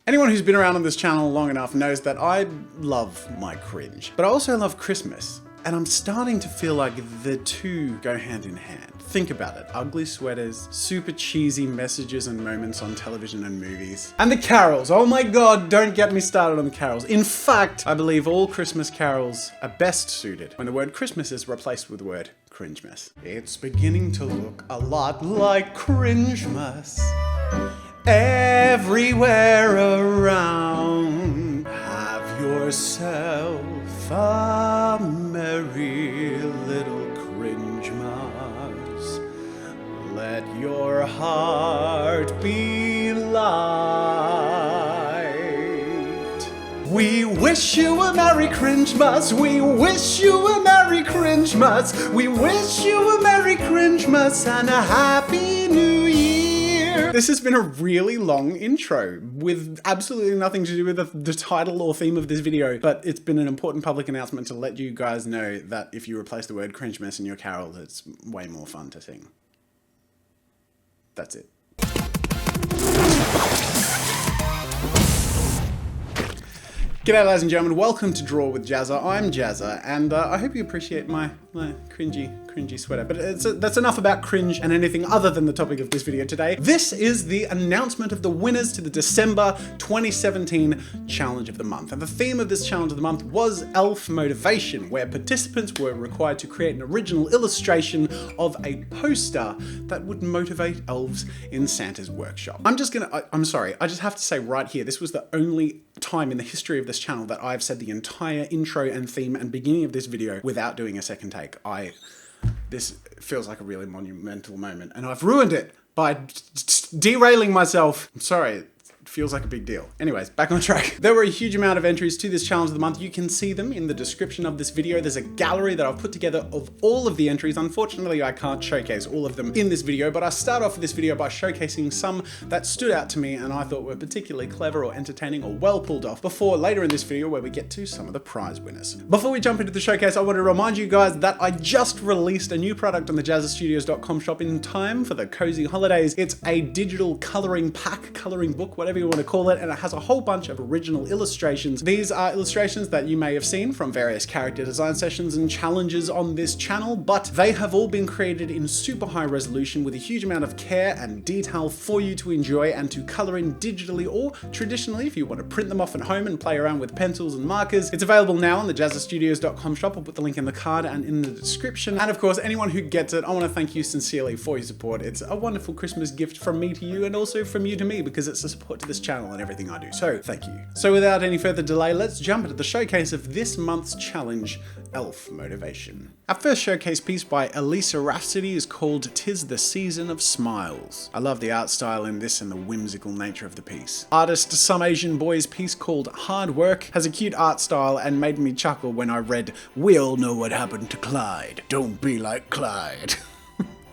Anyone who's been around on this channel long enough knows that I love my cringe, but I also love Christmas. And I'm starting to feel like the two go hand in hand. Think about it. Ugly sweaters, super cheesy messages and moments on television and movies. And the carols. Oh my God, don't get me started on the carols. In fact, I believe all Christmas carols are best suited when the word Christmas is replaced with the word cringemas. It's beginning to look a lot like Cringemas. Everywhere around, have yourself a merry little Cringemas. Let your heart be light. We wish you a merry Cringemas. We wish you a merry Cringemas. We wish you a merry Cringemas and a happy new year. This has been a really long intro with absolutely nothing to do with the title or theme of this video, but it's been an important public announcement to let you guys know that if you replace the word cringemas in your carol, it's way more fun to sing. That's it. G'day ladies and gentlemen, welcome to Draw with Jazza. I'm Jazza, and I hope you appreciate my cringy sweater. But that's enough about cringe and anything other than the topic of this video today. This is the announcement of the winners to the December 2017 Challenge of the Month. And the theme of this Challenge of the Month was Elf Motivation, where participants were required to create an original illustration of a poster that would motivate elves in Santa's workshop. I'm sorry, I just have to say right here, this was the only time in the history of this channel that I've said the entire intro and theme and beginning of this video without doing a second take. This feels like a really monumental moment, and I've ruined it by derailing myself. I'm sorry. Feels like a big deal. Anyways, back on track. There were a huge amount of entries to this challenge of the month. You can see them in the description of this video. There's a gallery that I've put together of all of the entries. Unfortunately, I can't showcase all of them in this video, but I start off this video by showcasing some that stood out to me and I thought were particularly clever or entertaining or well pulled off before later in this video where we get to some of the prize winners. Before we jump into the showcase, I want to remind you guys that I just released a new product on the JAZZA'S.com shop in time for the cozy holidays. It's a digital coloring pack, coloring book, whatever you want to call it, and it has a whole bunch of original illustrations. These are illustrations that you may have seen from various character design sessions and challenges on this channel, but they have all been created in super high resolution with a huge amount of care and detail for you to enjoy and to color in digitally or traditionally if you want to print them off at home and play around with pencils and markers. It's available now on the JAZZA'S.com shop. I'll put the link in the card and in the description. And of course, anyone who gets it, I want to thank you sincerely for your support. It's a wonderful Christmas gift from me to you and also from you to me because it's a support to this channel and everything I do. So thank you. So without any further delay, let's jump into the showcase of this month's challenge, Elf Motivation. Our first showcase piece by Elisa Rhapsody is called "'Tis the Season of Smiles." I love the art style in this and the whimsical nature of the piece. Artist Some Asian Boy's piece called "Hard Work" has a cute art style and made me chuckle when I read, "We all know what happened to Clyde. Don't be like Clyde."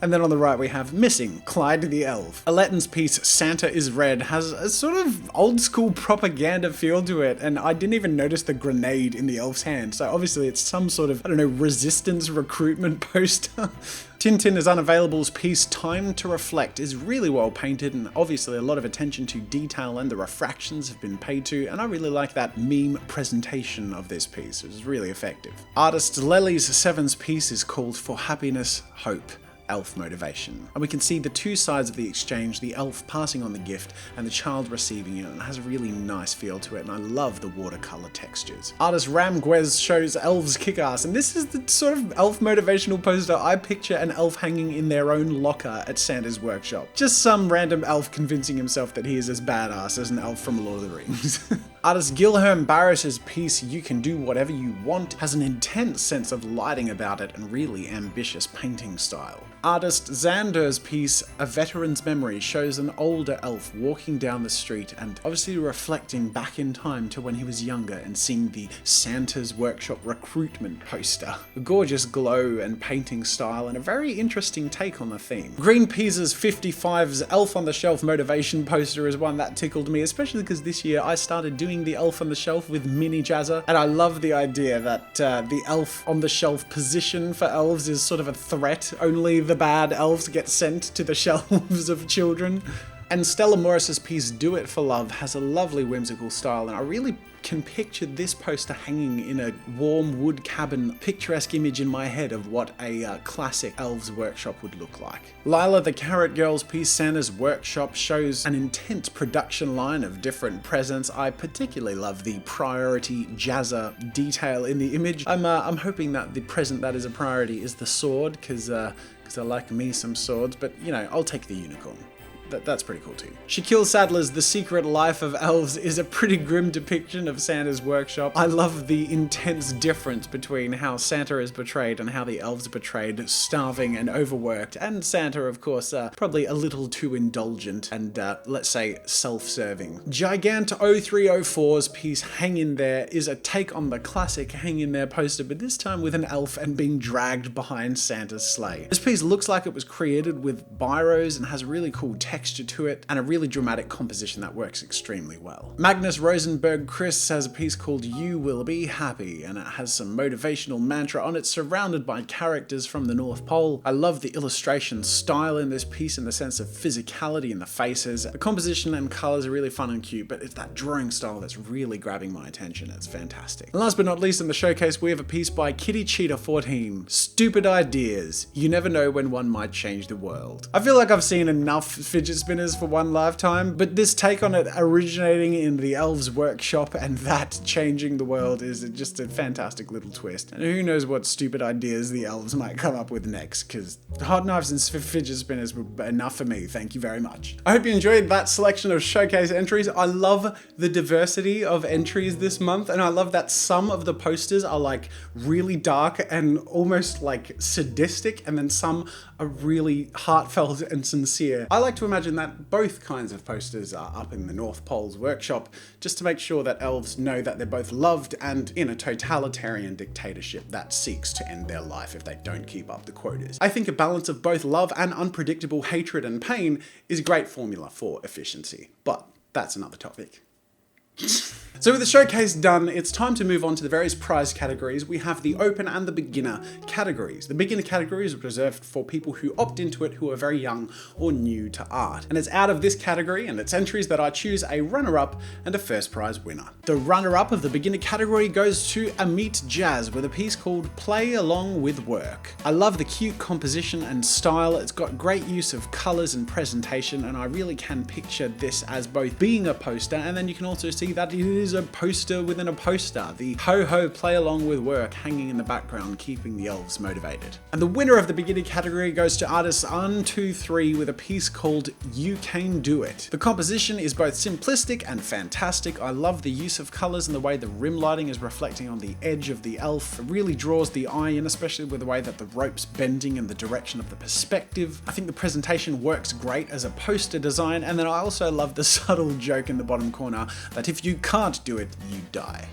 And then on the right we have Missing, Clyde the Elf. Aletton's piece, Santa is Red, has a sort of old school propaganda feel to it, and I didn't even notice the grenade in the elf's hand, so obviously it's some sort of, I don't know, resistance recruitment poster. Tintin is Unavailable's piece, Time to Reflect, is really well painted and obviously a lot of attention to detail and the refractions have been paid to, and I really like that meme presentation of this piece. It was really effective. Artist Lely's Seven's piece is called For Happiness, Hope, Elf Motivation. And we can see the two sides of the exchange, the elf passing on the gift and the child receiving it, and it has a really nice feel to it, and I love the watercolor textures. Artist Ram Gwez shows elves kick-ass, and this is the sort of elf motivational poster I picture an elf hanging in their own locker at Santa's workshop. Just some random elf convincing himself that he is as badass as an elf from Lord of the Rings. Artist Gilherm Barris's piece, You Can Do Whatever You Want, has an intense sense of lighting about it and really ambitious painting style. Artist Xander's piece, A Veteran's Memory, shows an older elf walking down the street and obviously reflecting back in time to when he was younger and seeing the Santa's Workshop recruitment poster. A gorgeous glow and painting style and a very interesting take on the theme. Greenpeace's 55's Elf on the Shelf motivation poster is one that tickled me, especially because this year I started doing the Elf on the Shelf with Mini Jazza, and I love the idea that the Elf on the Shelf position for elves is sort of a threat. Only the bad elves get sent to the shelves of children. And Stella Morris's piece Do It For Love has a lovely whimsical style, and I really can picture this poster hanging in a warm wood cabin, picturesque image in my head of what a classic Elves workshop would look like. Lila the Carrot Girl's piece Santa's Workshop shows an intense production line of different presents. I particularly love the priority Jazza detail in the image. I'm hoping that the present that is a priority is the sword, because I like me some swords, but you know, I'll take the unicorn. That's pretty cool too. Shaquille Sadler's The Secret Life of Elves is a pretty grim depiction of Santa's workshop. I love the intense difference between how Santa is portrayed and how the elves are portrayed, starving and overworked, and Santa, of course, probably a little too indulgent and, let's say, self-serving. Gigant 0304's piece Hang In There is a take on the classic Hang In There poster, but this time with an elf and being dragged behind Santa's sleigh. This piece looks like it was created with biros and has a really cool texture to it and a really dramatic composition that works extremely well. Magnus Rosenberg Chris has a piece called You Will Be Happy, and it has some motivational mantra on it surrounded by characters from the North Pole. I love the illustration style in this piece in the sense of physicality in the faces. The composition and colors are really fun and cute, but it's that drawing style that's really grabbing my attention. It's fantastic. And last but not least in the showcase, we have a piece by Kitty Cheetah 14, Stupid Ideas. You never know when one might change the world. I feel like I've seen enough fidget spinners for one lifetime, but this take on it originating in the Elves workshop and that changing the world is just a fantastic little twist. And who knows what stupid ideas the Elves might come up with next, because hot knives and fidget spinners were enough for me, thank you very much. I hope you enjoyed that selection of showcase entries. I love the diversity of entries this month, and I love that some of the posters are like really dark and almost like sadistic, and then some are really heartfelt and sincere. I like to imagine that both kinds of posters are up in the North Pole's workshop, just to make sure that elves know that they're both loved and in a totalitarian dictatorship that seeks to end their life if they don't keep up the quotas. I think a balance of both love and unpredictable hatred and pain is a great formula for efficiency, but that's another topic. So with the showcase done, it's time to move on to the various prize categories. We have the open and the beginner categories. The beginner category is reserved for people who opt into it who are very young or new to art. And it's out of this category and its entries that I choose a runner-up and a first prize winner. The runner-up of the beginner category goes to Amit Jazz with a piece called Play Along With Work. I love the cute composition and style. It's got great use of colors and presentation, and I really can picture this as both being a poster, and then you can also see that it is a poster within a poster. The ho-ho play along with work hanging in the background, keeping the elves motivated. And the winner of the beginner category goes to artist Un23 with a piece called You Can Do It. The composition is both simplistic and fantastic. I love the use of colors and the way the rim lighting is reflecting on the edge of the elf. It really draws the eye in, especially with the way that the rope's bending in the direction of the perspective. I think the presentation works great as a poster design, and then I also love the subtle joke in the bottom corner that if you can't do it, you die.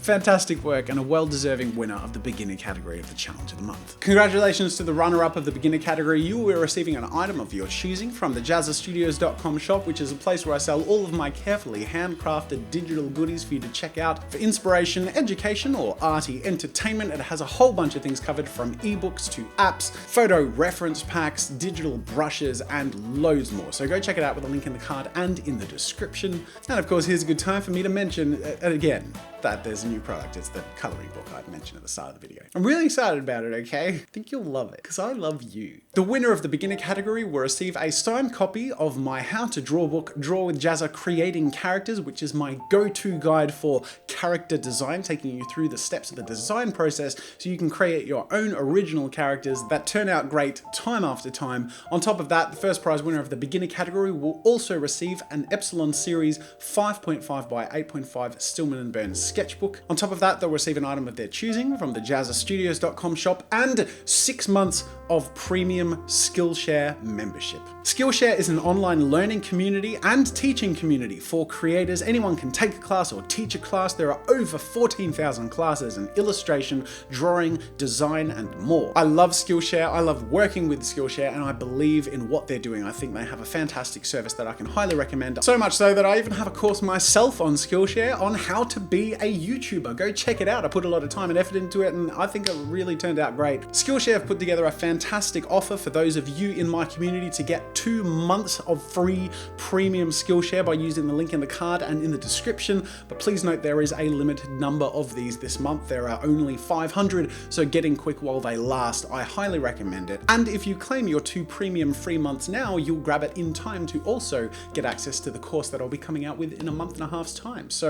Fantastic work and a well-deserving winner of the beginner category of the challenge of the month. Congratulations to the runner-up of the beginner category. You will be receiving an item of your choosing from the JAZZA'Studios.com shop, which is a place where I sell all of my carefully handcrafted digital goodies for you to check out for inspiration, education, or arty entertainment. It has a whole bunch of things covered, from ebooks to apps, photo reference packs, digital brushes, and loads more. So go check it out with a link in the card and in the description. And of course, here's a good time for me to mention again that there's a new product. It's the coloring book I mentioned at the start of the video. I'm really excited about it, okay? I think you'll love it, because I love you. The winner of the beginner category will receive a signed copy of my How to Draw book, Draw with Jazza Creating Characters, which is my go-to guide for character design, taking you through the steps of the design process so you can create your own original characters that turn out great time after time. On top of that, the first prize winner of the beginner category will also receive an Epsilon Series 5.5 by 8.5 Stillman & Burns sketchbook. On top of that, they'll receive an item of their choosing from the JAZZA'Studios.com shop and 6 months of premium Skillshare membership. Skillshare is an online learning community and teaching community for creators. Anyone can take a class or teach a class. There are over 14,000 classes in illustration, drawing, design, and more. I love Skillshare. I love working with Skillshare, and I believe in what they're doing. I think they have a fantastic service that I can highly recommend. So much so that I even have a course myself on Skillshare Skillshare on how to be a YouTuber. Go check it out. I put a lot of time and effort into it, and I think it really turned out great. Skillshare have put together a fantastic offer for those of you in my community to get 2 months of free premium Skillshare by using the link in the card and in the description. But please note there is a limited number of these this month. There are only 500, so get in quick while they last. I highly recommend it. And if you claim your 2 premium free months now, you'll grab it in time to also get access to the course that I'll be coming out with in a month and a half's time. So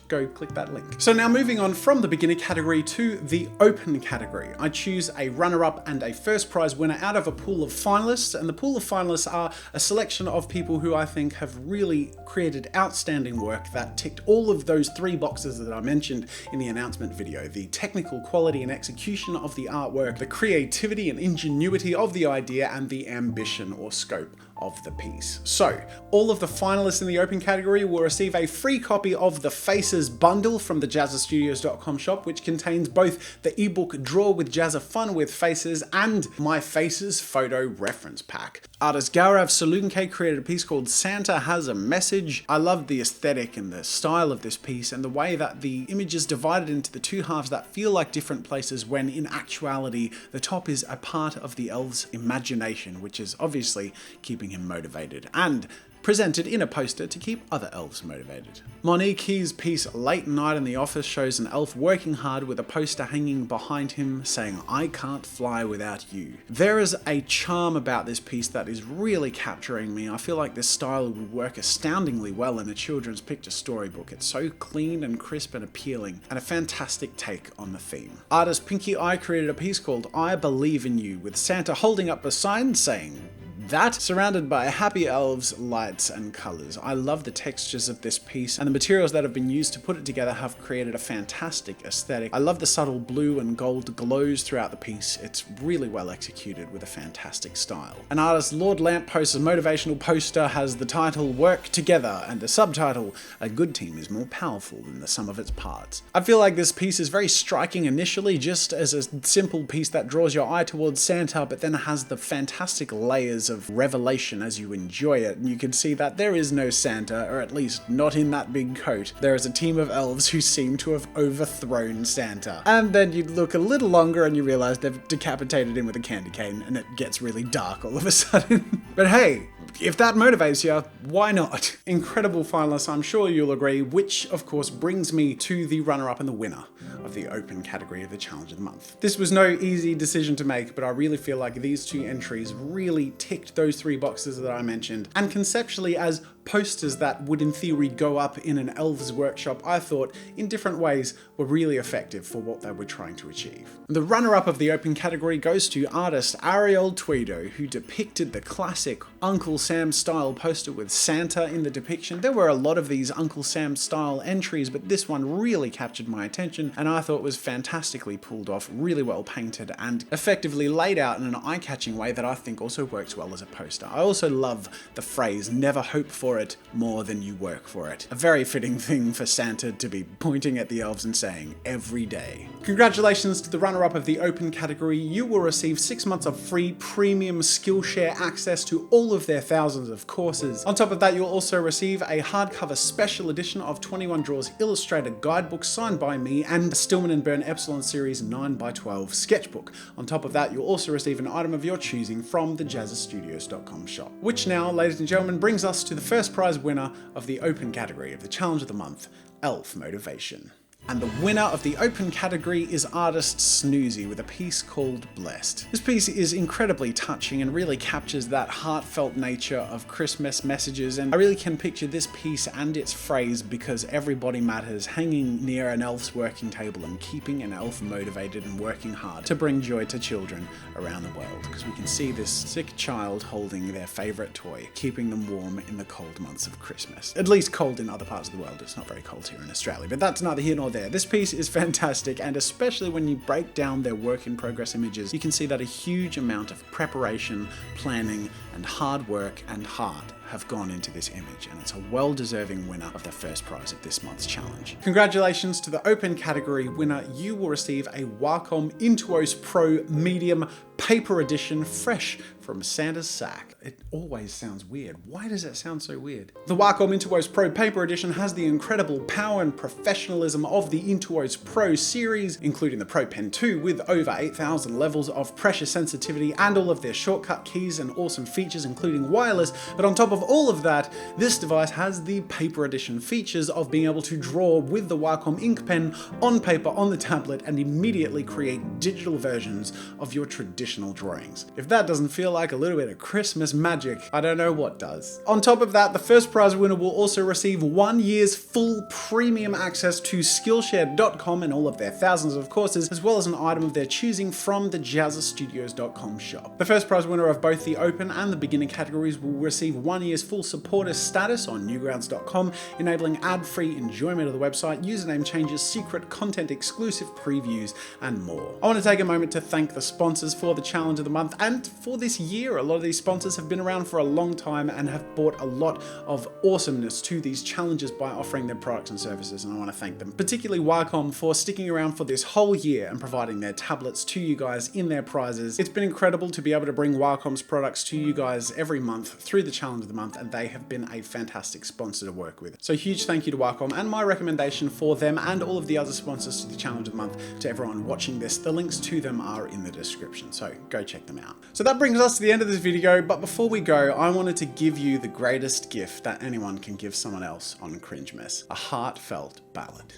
go click that link. So now moving on from the beginner category to the open category. I choose a runner-up and a first prize winner out of a pool of finalists, and the pool of finalists are a selection of people who I think have really created outstanding work that ticked all of those 3 boxes that I mentioned in the announcement video: the technical quality and execution of the artwork, the creativity and ingenuity of the idea, and the ambition or scope of the piece. So all of the finalists in the open category will receive a free copy of the Faces bundle from the JAZZA'Studios.com shop, which contains both the ebook Draw with Jazza Fun with Faces and my Faces photo reference pack. Artist Gaurav Solanki created a piece called Santa Has a Message. I love the aesthetic and the style of this piece and the way that the image is divided into the 2 halves that feel like different places when in actuality the top is a part of the elf's imagination, which is obviously keeping him motivated, and presented in a poster to keep other elves motivated. Monique Key's piece Late Night in the Office shows an elf working hard with a poster hanging behind him saying, "I can't fly without you." There is a charm about this piece that is really capturing me. I feel like this style would work astoundingly well in a children's picture storybook. It's so clean and crisp and appealing, and a fantastic take on the theme. Artist Pinky Eye created a piece called I Believe in You, with Santa holding up a sign saying that, surrounded by happy elves, lights, and colors. I love the textures of this piece, and the materials that have been used to put it together have created a fantastic aesthetic. I love the subtle blue and gold glows throughout the piece. It's really well executed with a fantastic style. An artist Lord Lamppost's motivational poster has the title Work Together and the subtitle A Good Team is More Powerful Than the Sum of Its Parts. I feel like this piece is very striking initially, just as a simple piece that draws your eye towards Santa, but then has the fantastic layers of revelation as you enjoy it, and you can see that there is no Santa, or at least not in that big coat. There is a team of elves who seem to have overthrown Santa. And then you look a little longer and you realize they've decapitated him with a candy cane, and it gets really dark all of a sudden. But hey, if that motivates you, why not? Incredible finalists, I'm sure you'll agree, which of course brings me to the runner-up and the winner of the open category of the Challenge of the Month. This was no easy decision to make, but I really feel like these 2 entries really ticked those 3 boxes that I mentioned, and conceptually as posters that would in theory go up in an elves workshop, I thought in different ways were really effective for what they were trying to achieve. The runner-up of the open category goes to artist Ariel Tweedo, who depicted the classic Uncle Sam style poster with Santa in the depiction. There were a lot of these Uncle Sam style entries, but this one really captured my attention, and I thought was fantastically pulled off, really well painted, and effectively laid out in an eye-catching way that I think also works well as a poster. I also love the phrase, "Never hope for it more than you work for it." A very fitting thing for Santa to be pointing at the elves and saying every day. Congratulations to the runner-up of the open category. You will receive 6 months of free premium Skillshare access to all of their thousands of courses. On top of that, you'll also receive a hardcover special edition of 21 Draws illustrated guidebook signed by me and a Stillman and Byrne Epsilon Series 9x12 sketchbook. On top of that, you'll also receive an item of your choosing from the JAZZA'Studios.com shop. Which now, ladies and gentlemen, brings us to the first prize winner of the open category of the Challenge of the Month, Elf Motivation. And the winner of the open category is artist Snoozy with a piece called Blessed. This piece is incredibly touching and really captures that heartfelt nature of Christmas messages, and I really can picture this piece and its phrase "because everybody matters" hanging near an elf's working table and keeping an elf motivated and working hard to bring joy to children around the world, because we can see this sick child holding their favourite toy, keeping them warm in the cold months of Christmas. At least cold in other parts of the world. It's not very cold here in Australia, but that's neither here nor there. This piece is fantastic, and especially when you break down their work in progress images, you can see that a huge amount of preparation, planning, and hard work and heart have gone into this image, and it's a well-deserving winner of the first prize of this month's challenge. Congratulations to the open category winner. You will receive a Wacom Intuos Pro Medium Paper Edition, fresh from Santa's sack. It always sounds weird. Why does it sound so weird? The Wacom Intuos Pro Paper Edition has the incredible power and professionalism of the Intuos Pro series, including the Pro Pen 2 with over 8,000 levels of pressure sensitivity and all of their shortcut keys and awesome features, including wireless. But on top of all of that, this device has the Paper Edition features of being able to draw with the Wacom ink pen on paper on the tablet and immediately create digital versions of your traditional drawings. If that doesn't feel like a little bit of Christmas magic, I don't know what does. On top of that, the first prize winner will also receive 1 year's full premium access to SKILLSHARE.com and all of their thousands of courses, as well as an item of their choosing from the JAZZA'Studios.com shop. The first prize winner of both the open and the beginner categories will receive 1 year's full supporter status on NEWGROUNDS.com, enabling ad-free enjoyment of the website, username changes, secret content, exclusive previews, and more. I want to take a moment to thank the sponsors for the challenge of the month and for this year. A lot of these sponsors have been around for a long time and have brought a lot of awesomeness to these challenges by offering their products and services, and I want to thank them. Particularly WACOM for sticking around for this whole year and providing their tablets to you guys in their prizes. It's been incredible to be able to bring WACOM's products to you guys every month through the challenge of the month, and they have been a fantastic sponsor to work with. So huge thank you to WACOM, and my recommendation for them and all of the other sponsors to the challenge of the month to everyone watching this. The links to them are in the description, so go check them out. So that brings us to the end of this video, but before we go, I wanted to give you the greatest gift that anyone can give someone else on Cringemas: a heartfelt ballad.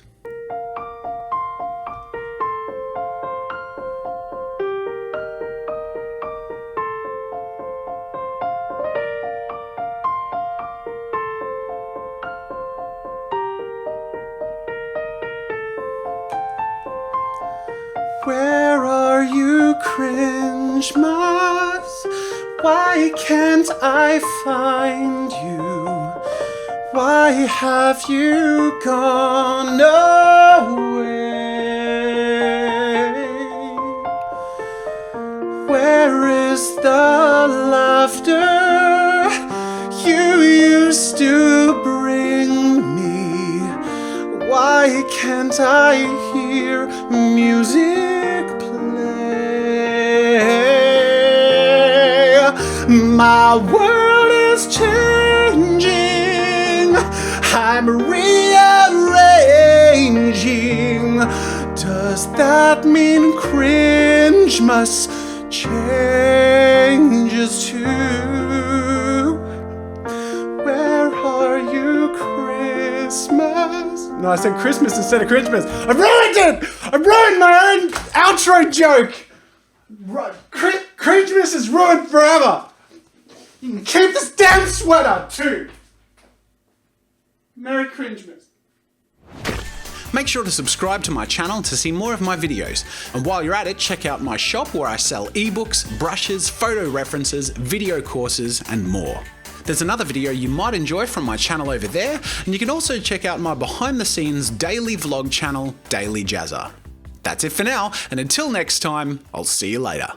Where are you, Cringemas? Why can't I find you? Why have you gone away? Where is the laughter you used to bring me? Why can't I hear music play? My world is changing, I'm rearranging. Does that mean Cringemas changes too? Where are you, Christmas? No, I said Christmas instead of Cringemas. I ruined it! I ruined my own outro joke! Cringemas is ruined forever! You can keep this damn sweater too! Merry Cringemas. Make sure to subscribe to my channel to see more of my videos. And while you're at it, check out my shop where I sell ebooks, brushes, photo references, video courses, and more. There's another video you might enjoy from my channel over there, and you can also check out my behind the scenes daily vlog channel, Daily Jazza. That's it for now, and until next time, I'll see you later.